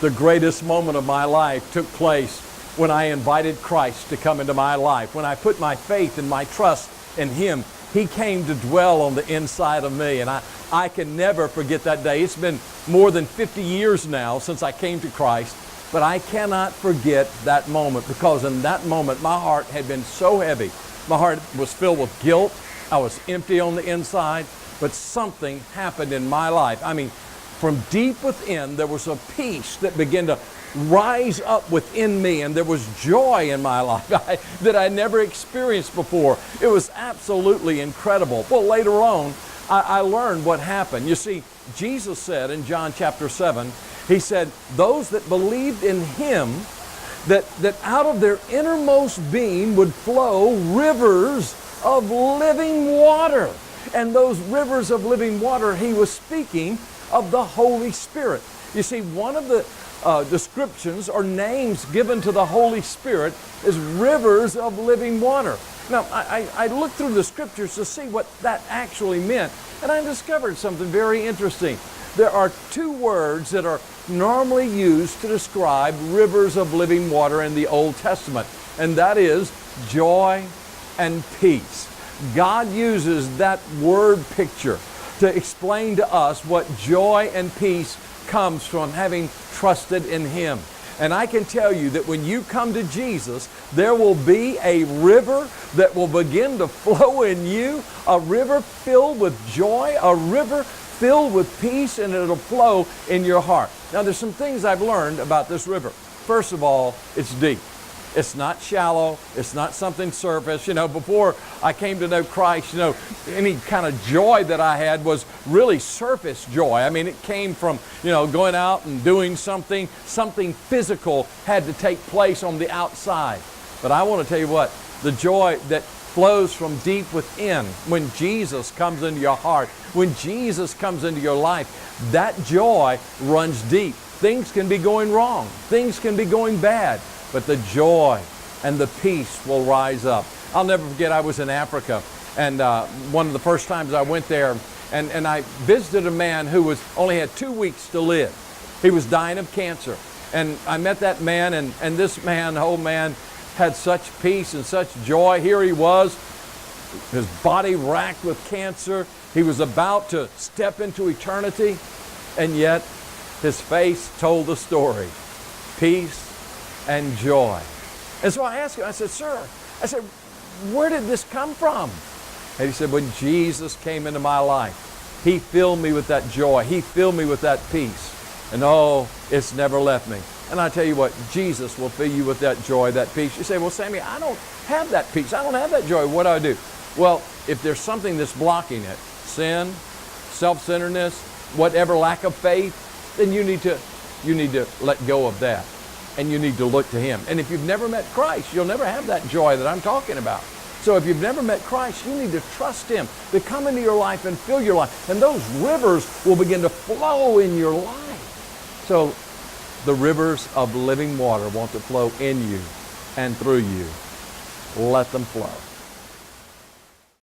The greatest moment of my life took place when I invited Christ to come into my life. When I put my faith and my trust in Him, He came to dwell on the inside of me. And I can never forget that day. It's been more than 50 years now since I came to Christ, but I cannot forget that moment, because in that moment my heart had been so heavy. My heart was filled with guilt. I was empty on the inside, but something happened in my life. I mean, from deep within, there was a peace that began to rise up within me, and there was joy in my life that I never experienced before. It was absolutely incredible. Well, later on, I learned what happened. You see, Jesus said in John chapter 7, He said, those that believed in Him, that out of their innermost being would flow rivers of living water. And those rivers of living water, He was speaking of the Holy Spirit. You see, one of the descriptions or names given to the Holy Spirit is rivers of living water. Now, I looked through the Scriptures to see what that actually meant, and I discovered something very interesting. There are two words that are normally used to describe rivers of living water in the Old Testament, and that is joy and peace. God uses that word picture to explain to us what joy and peace comes from having trusted in Him. And I can tell you that when you come to Jesus, there will be a river that will begin to flow in you, a river filled with joy, a river filled with peace, and it'll flow in your heart. Now, there's some things I've learned about this river. First of all, it's deep. It's not shallow. It's not something surface. You know, before I came to know Christ, you know, any kind of joy that I had was really surface joy. I mean, it came from, you know, going out and doing something physical had to take place on the outside. But I want to tell you what, the joy that flows from deep within, when Jesus comes into your heart, when Jesus comes into your life, that joy runs deep. Things can be going wrong. Things can be going bad. But the joy and the peace will rise up. I'll never forget, I was in Africa, and one of the first times I went there, and I visited a man who only had 2 weeks to live. He was dying of cancer. And I met that man, and this man, the old man, had such peace and such joy. Here he was, his body racked with cancer. He was about to step into eternity, and yet his face told the story. Peace and joy. And so I asked him, I said, sir, where did this come from? And he said, when Jesus came into my life, He filled me with that joy. He filled me with that peace. And oh, it's never left me. And I tell you what, Jesus will fill you with that joy, that peace. You say, well, Sammy, I don't have that peace. I don't have that joy. What do I do? Well, if there's something that's blocking it, sin, self-centeredness, whatever, lack of faith, then you need to let go of that. And you need to look to Him. And if you've never met Christ, you'll never have that joy that I'm talking about. So if you've never met Christ, you need to trust Him to come into your life and fill your life. And those rivers will begin to flow in your life. So the rivers of living water want to flow in you and through you. Let them flow.